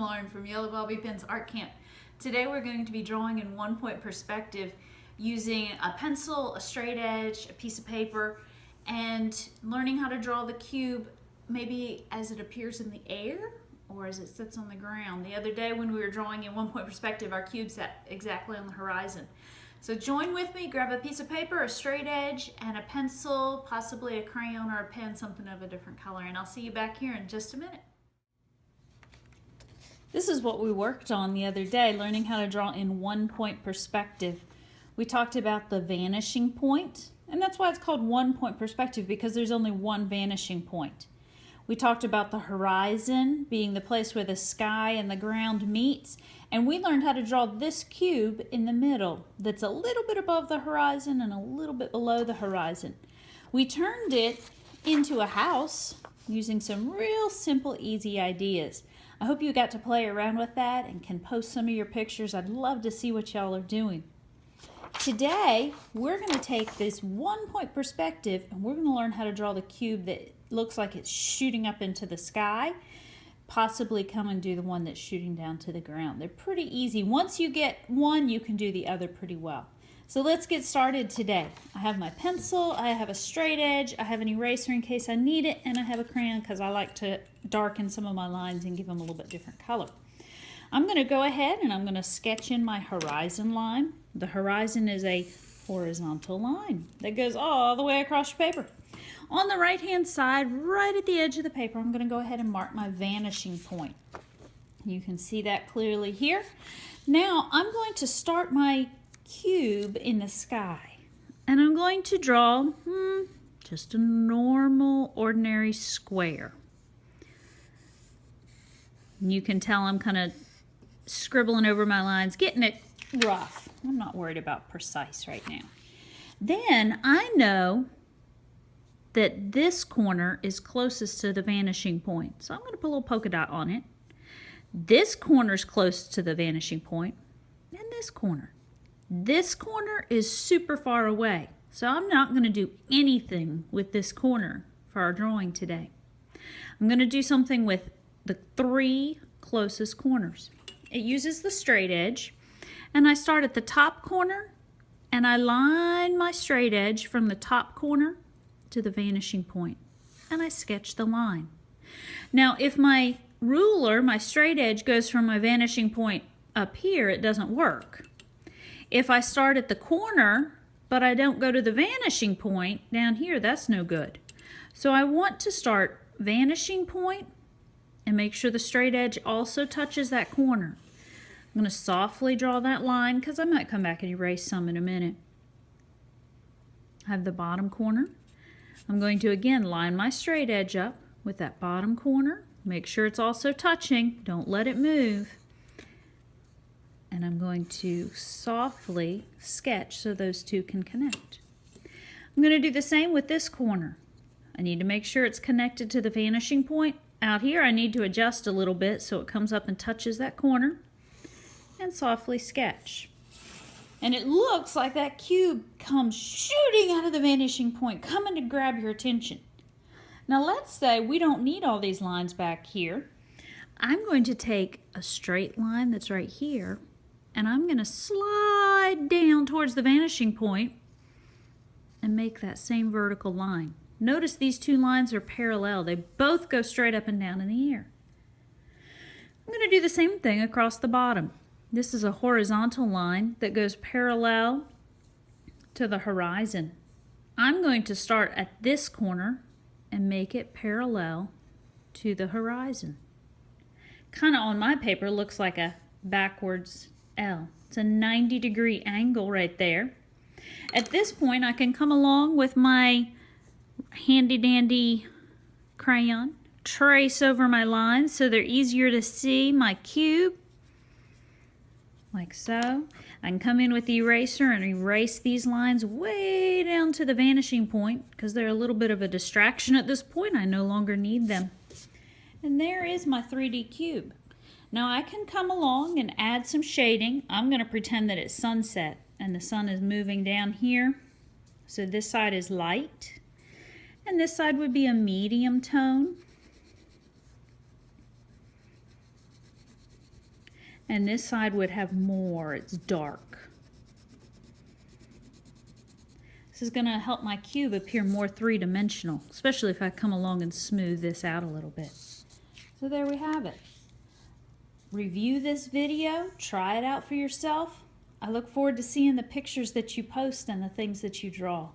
Lauren from Yellow Bobby Pins Art Camp. Today we're going to be drawing in one-point perspective using a pencil, a straight edge, a piece of paper, and learning how to draw the cube maybe as it appears in the air or as it sits on the ground. The other day when we were drawing in one-point perspective, our cube sat exactly on the horizon. So join with me, grab a piece of paper, a straight edge, and a pencil, possibly a crayon or a pen, something of a different color, and I'll see you back here in just a minute. This is what we worked on the other day, learning how to draw in one-point perspective. We talked about the vanishing point, and that's why it's called one-point perspective, because there's only one vanishing point. We talked about the horizon being the place where the sky and the ground meets, and we learned how to draw this cube in the middle that's a little bit above the horizon and a little bit below the horizon. We turned it into a house using some real simple, easy ideas. I hope you got to play around with that and can post some of your pictures. I'd love to see what y'all are doing. Today, we're going to take this one-point perspective and we're going to learn how to draw the cube that looks like it's shooting up into the sky. Possibly come and do the one that's shooting down to the ground. They're pretty easy. Once you get one, you can do the other pretty well. So let's get started today. I have my pencil, I have a straight edge, I have an eraser in case I need it, and I have a crayon because I like to darken some of my lines and give them a little bit different color. I'm going to go ahead and I'm going to sketch in my horizon line. The horizon is a horizontal line that goes all the way across your paper. On the right hand side, right at the edge of the paper, I'm going to go ahead and mark my vanishing point. You can see that clearly here. Now I'm going to start my cube in the sky, and I'm going to draw just a normal ordinary square. You can tell I'm kind of scribbling over my lines, getting it rough. I'm not worried about precise right now. Then I know that this corner is closest to the vanishing point, so I'm going to put a little polka dot on it. This corner is close to the vanishing point, and this corner. This corner is super far away, so I'm not going to do anything with this corner for our drawing today. I'm going to do something with the three closest corners. It uses the straight edge, and I start at the top corner, and I line my straight edge from the top corner to the vanishing point, and I sketch the line. Now, if my ruler, my straight edge, goes from my vanishing point up here, it doesn't work. If I start at the corner, but I don't go to the vanishing point down here, that's no good. So I want to start vanishing point and make sure the straight edge also touches that corner. I'm going to softly draw that line because I might come back and erase some in a minute. I have the bottom corner. I'm going to again line my straight edge up with that bottom corner. Make sure it's also touching. Don't let it move. And I'm going to softly sketch so those two can connect. I'm going to do the same with this corner. I need to make sure it's connected to the vanishing point. Out here I need to adjust a little bit so it comes up and touches that corner, and softly sketch. And it looks like that cube comes shooting out of the vanishing point, coming to grab your attention. Now let's say we don't need all these lines back here. I'm going to take a straight line that's right here, and I'm going to slide down towards the vanishing point and make that same vertical line. Notice these two lines are parallel. They both go straight up and down in the air. I'm going to do the same thing across the bottom. This is a horizontal line that goes parallel to the horizon. I'm going to start at this corner and make it parallel to the horizon. Kind of on my paper looks like a backwards L. It's a 90-degree angle right there. At this point, I can come along with my handy-dandy crayon, trace over my lines so they're easier to see my cube, like so. I can come in with the eraser and erase these lines way down to the vanishing point because they're a little bit of a distraction at this point. I no longer need them. And there is my 3D cube. Now I can come along and add some shading. I'm going to pretend that it's sunset and the sun is moving down here. So this side is light and this side would be a medium tone. And this side would have more. It's dark. This is going to help my cube appear more three-dimensional, especially if I come along and smooth this out a little bit. So there we have it. Review this video, try it out for yourself. I look forward to seeing the pictures that you post and the things that you draw.